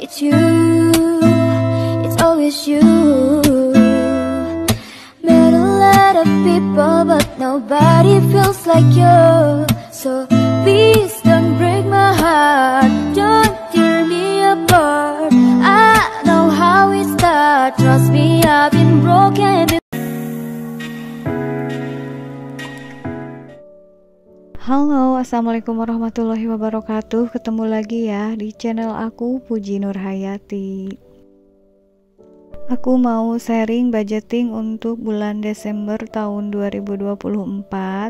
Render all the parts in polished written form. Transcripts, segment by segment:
It's you, it's always you. Met a lot of people but nobody feels like you. So please don't break my heart, don't tear me apart. I know how it starts, trust me, I've been broken before. Halo, assalamualaikum warahmatullahi wabarakatuh. Ketemu lagi ya di channel aku, Puji Nurhayati. Aku mau sharing budgeting untuk bulan Desember tahun 2024.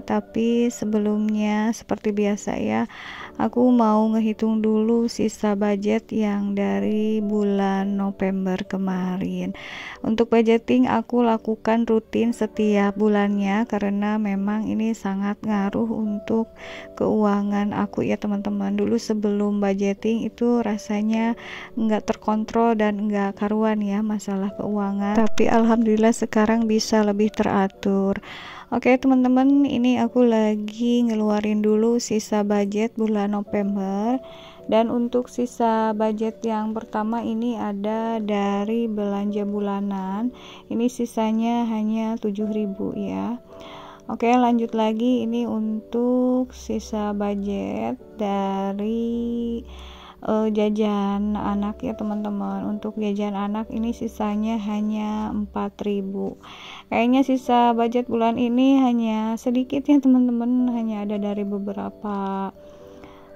Tapi sebelumnya seperti biasa ya, aku mau ngehitung dulu sisa budget yang dari bulan November kemarin. Untuk budgeting aku lakukan rutin setiap bulannya karena memang ini sangat ngaruh untuk keuangan aku ya teman-teman. Dulu sebelum budgeting itu rasanya nggak terkontrol dan nggak karuan ya masalah keuangan, tapi alhamdulillah sekarang bisa lebih teratur. Oke teman-teman, ini aku lagi ngeluarin dulu sisa budget bulan November. Dan untuk sisa budget yang pertama ini ada dari belanja bulanan. Ini sisanya hanya 7.000 ya. Oke, lanjut lagi, ini untuk sisa budget dari jajan anak ya teman-teman. Untuk jajan anak ini sisanya hanya 4.000. Kayaknya sisa budget bulan ini hanya sedikit ya teman-teman, hanya ada dari beberapa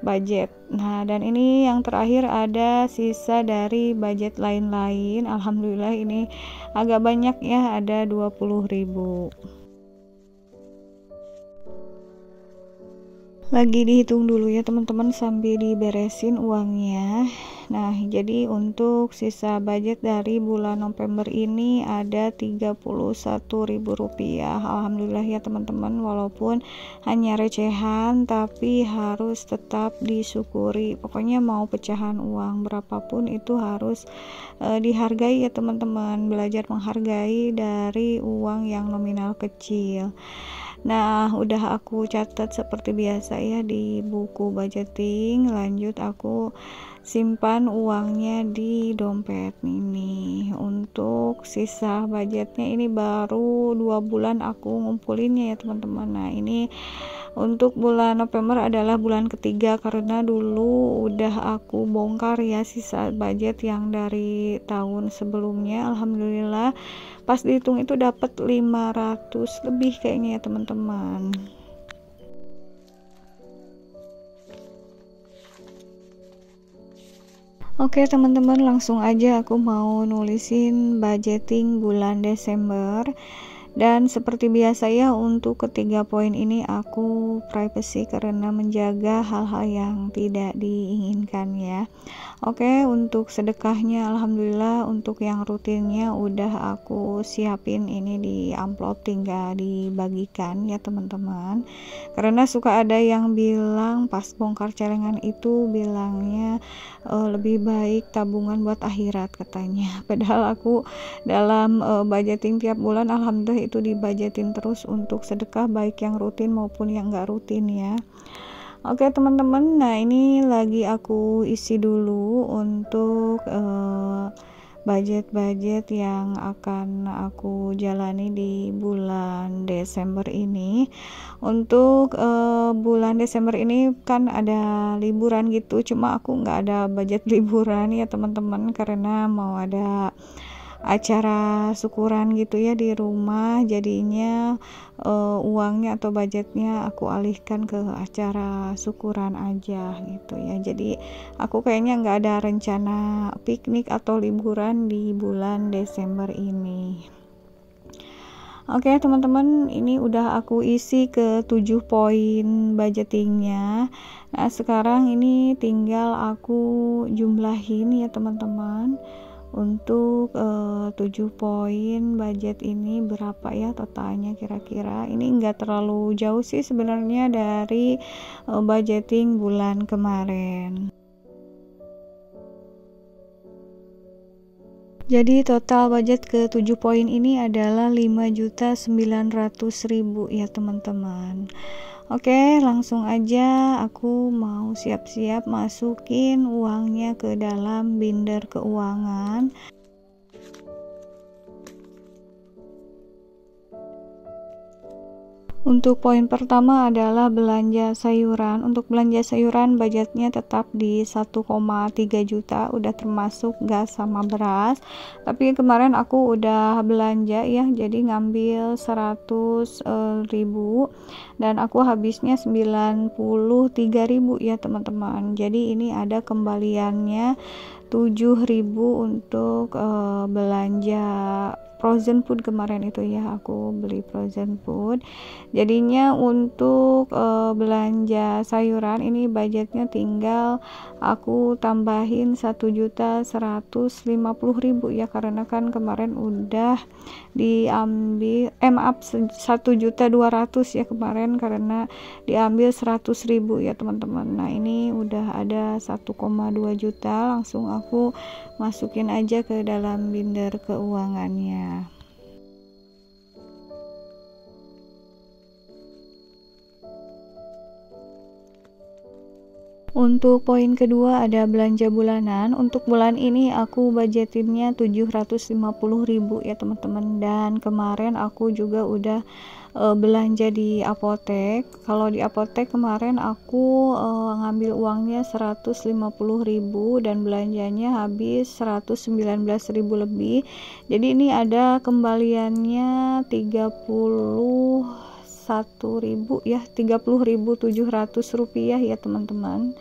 budget. Nah, dan ini yang terakhir ada sisa dari budget lain-lain. Alhamdulillah ini agak banyak ya, ada 20.000. Lagi dihitung dulu ya teman-teman sambil diberesin uangnya. Nah, jadi untuk sisa budget dari bulan November ini ada Rp31.000. Alhamdulillah ya teman-teman, walaupun hanya recehan tapi harus tetap disyukuri. Pokoknya mau pecahan uang berapapun itu harus dihargai ya teman-teman. Belajar menghargai dari uang yang nominal kecil. Nah, udah aku catat seperti biasa ya di buku budgeting. Lanjut aku simpan uangnya di dompet ini. Untuk sisa budgetnya ini baru 2 bulan aku ngumpulinnya ya teman-teman. Nah, ini untuk bulan November adalah bulan ketiga karena dulu udah aku bongkar ya sisa budget yang dari tahun sebelumnya. Alhamdulillah pas dihitung itu dapat 500 lebih kayaknya ya teman-teman. Oke teman-teman, langsung aja aku mau nulisin budgeting bulan Desember. Dan seperti biasa ya, untuk ketiga poin ini aku privacy karena menjaga hal-hal yang tidak diinginkan ya. Oke, untuk sedekahnya alhamdulillah untuk yang rutinnya udah aku siapin ini di amplop, tinggal dibagikan ya teman-teman. Karena suka ada yang bilang pas bongkar celengan itu bilangnya lebih baik tabungan buat akhirat katanya. Padahal aku dalam budgeting tiap bulan alhamdulillah itu dibajetin terus untuk sedekah baik yang rutin maupun yang enggak rutin ya. Oke teman-teman, nah ini lagi aku isi dulu untuk budget-budget yang akan aku jalani di bulan Desember ini. Untuk bulan Desember ini kan ada liburan gitu, cuma aku nggak ada budget liburan ya teman-teman karena mau ada acara syukuran gitu ya di rumah, jadinya uangnya atau budgetnya aku alihkan ke acara syukuran aja gitu ya. Jadi aku kayaknya nggak ada rencana piknik atau liburan di bulan Desember ini. Oke teman-teman, ini udah aku isi ke 7 poin budgetingnya. Nah sekarang ini tinggal aku jumlahin ya teman-teman. Untuk 7 poin budget ini berapa ya totalnya kira-kira. Ini enggak terlalu jauh sih sebenarnya dari budgeting bulan kemarin. Jadi total budget ke 7 poin ini adalah 5.900.000 ya teman-teman. Oke, langsung aja aku mau siap-siap masukin uangnya ke dalam binder keuangan. Untuk poin pertama adalah belanja sayuran. Untuk belanja sayuran budgetnya tetap di 1,3 juta, udah termasuk gas sama beras. Tapi kemarin aku udah belanja ya, jadi ngambil 100.000 dan aku habisnya 93.000 ya teman-teman. Jadi ini ada kembaliannya 7.000 untuk belanja frozen food kemarin itu ya, aku beli frozen food. Jadinya untuk belanja sayuran ini budgetnya tinggal aku tambahin 1.150.000 ya, karena kan kemarin udah diambil maaf 1.200.000 ya kemarin, karena diambil 100.000 ya teman-teman. Nah ini udah ada 1,2 juta, langsung aku masukin aja ke dalam binder keuangannya. Untuk poin kedua ada belanja bulanan. Untuk bulan ini aku budgetinnya 750.000 ya teman-teman, dan kemarin aku juga udah belanja di apotek. Kalau di apotek kemarin aku ngambil uangnya 150.000 dan belanjanya habis 119.000 lebih. Jadi ini ada kembaliannya 30.000 ya, 30.700 rupiah ya teman-teman.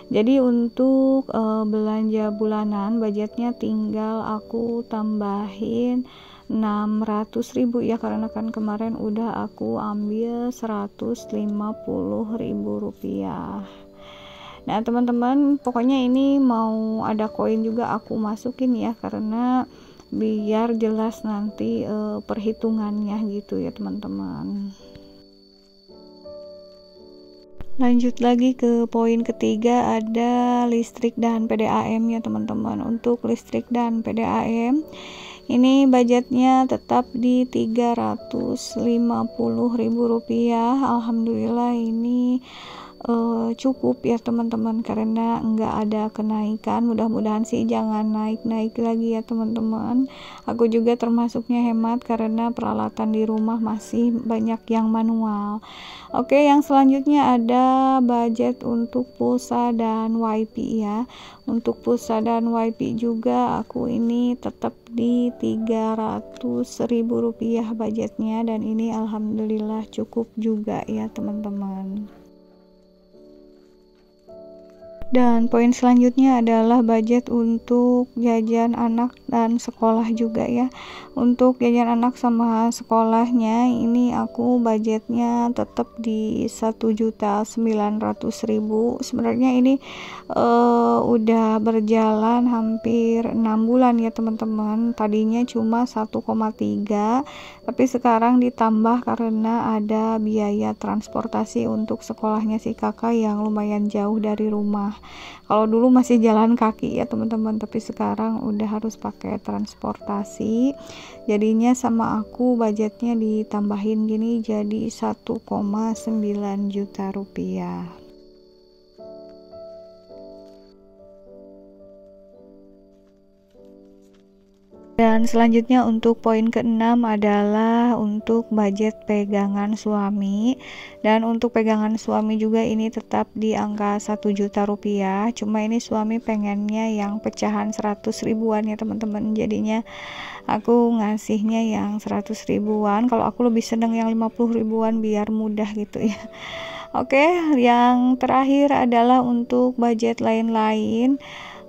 Jadi untuk belanja bulanan budgetnya tinggal aku tambahin 600.000 ya, karena kan kemarin udah aku ambil 150.000 rupiah. Nah teman-teman, pokoknya ini mau ada koin juga aku masukin ya, karena biar jelas nanti perhitungannya gitu ya teman-teman. Lanjut lagi ke poin ketiga, ada listrik dan PDAM ya teman-teman. Untuk listrik dan PDAM ini budgetnya tetap di 350.000 rupiah. Alhamdulillah ini cukup ya teman-teman, karena nggak ada kenaikan. Mudah-mudahan sih jangan naik-naik lagi ya teman-teman. Aku juga termasuknya hemat karena peralatan di rumah masih banyak yang manual. Oke, yang selanjutnya ada budget untuk pulsa dan WiFi ya. Untuk pulsa dan WiFi juga aku ini tetap di 300.000 rupiah budgetnya, dan ini alhamdulillah cukup juga ya teman-teman. Dan poin selanjutnya adalah budget untuk jajan anak dan sekolah juga ya. Untuk jajan anak sama sekolahnya ini aku budgetnya tetap di 1.900.000. Sebenarnya ini udah berjalan hampir 6 bulan ya teman-teman. Tadinya cuma 1,3, tapi sekarang ditambah karena ada biaya transportasi untuk sekolahnya si kakak yang lumayan jauh dari rumah. Kalau dulu masih jalan kaki ya teman-teman, tapi sekarang udah harus pakai transportasi. Jadinya sama aku budgetnya ditambahin gini jadi 1,9 juta rupiah. Dan selanjutnya untuk poin ke-6 adalah untuk budget pegangan suami. Dan untuk pegangan suami juga ini tetap di angka 1 juta rupiah. Cuma ini suami pengennya yang pecahan 100 ribuan ya teman-teman. Jadinya aku ngasihnya yang 100 ribuan. Kalau aku lebih seneng yang 50 ribuan biar mudah gitu ya. Oke, yang terakhir adalah untuk budget lain-lain.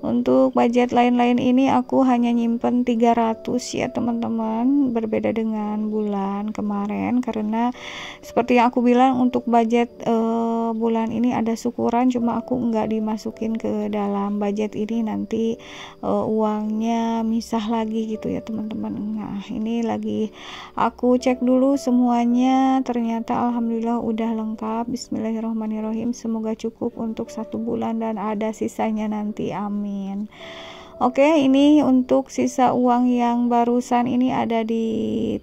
Untuk budget lain-lain ini aku hanya nyimpen 300 ya teman-teman, berbeda dengan bulan kemarin, karena seperti yang aku bilang untuk budget bulan ini ada syukuran, cuma aku nggak dimasukin ke dalam budget ini, nanti uangnya misah lagi gitu ya teman-teman. Nah ini lagi aku cek dulu semuanya, ternyata alhamdulillah udah lengkap. Bismillahirrahmanirrahim, semoga cukup untuk 1 bulan dan ada sisanya nanti, amin. Oke, ini untuk sisa uang yang barusan ini ada di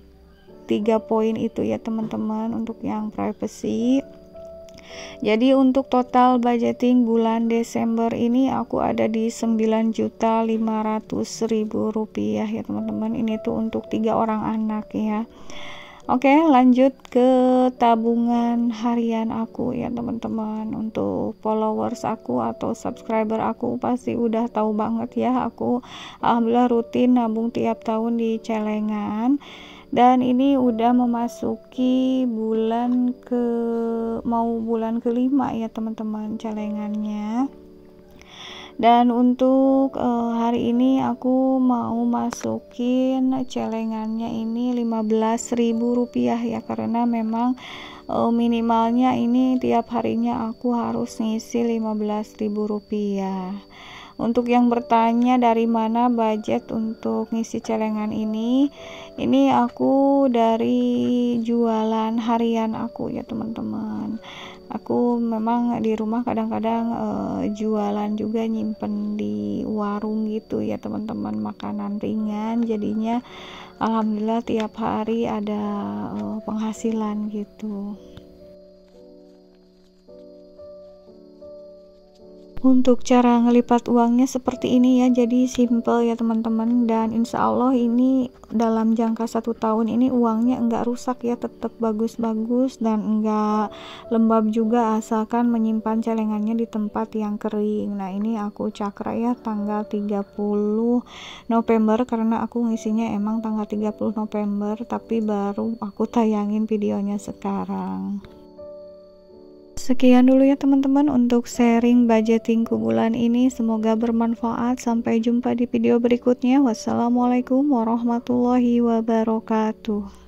3 poin itu ya teman-teman, untuk yang privacy. Jadi untuk total budgeting bulan Desember ini aku ada di 9.500.000 rupiah ya teman-teman. Ini tuh untuk 3 orang anak ya. Oke, lanjut ke tabungan harian aku ya teman-teman. Untuk followers aku atau subscriber aku pasti udah tahu banget ya, aku alhamdulillah rutin nabung tiap tahun di celengan. Dan ini udah memasuki bulan kelima ya teman-teman celengannya. Dan untuk hari ini aku mau masukin celengannya ini 15.000 rupiah ya, karena memang minimalnya ini tiap harinya aku harus ngisi 15.000 rupiah. Untuk yang bertanya dari mana budget untuk ngisi celengan ini aku dari jualan harian aku ya teman-teman. Aku memang di rumah kadang-kadang jualan juga, nyimpen di warung gitu ya teman-teman, makanan ringan, jadinya alhamdulillah tiap hari ada penghasilan gitu. Untuk cara ngelipat uangnya seperti ini ya, jadi simple ya teman-teman, dan insya Allah ini dalam jangka 1 tahun ini uangnya enggak rusak ya, tetap bagus-bagus dan enggak lembab juga, asalkan menyimpan celengannya di tempat yang kering. Nah ini aku cakra ya tanggal 30 November karena aku ngisinya emang tanggal 30 November, tapi baru aku tayangin videonya sekarang. Sekian dulu ya teman-teman untuk sharing budgetingku bulan ini, semoga bermanfaat. Sampai jumpa di video berikutnya. Wassalamualaikum warahmatullahi wabarakatuh.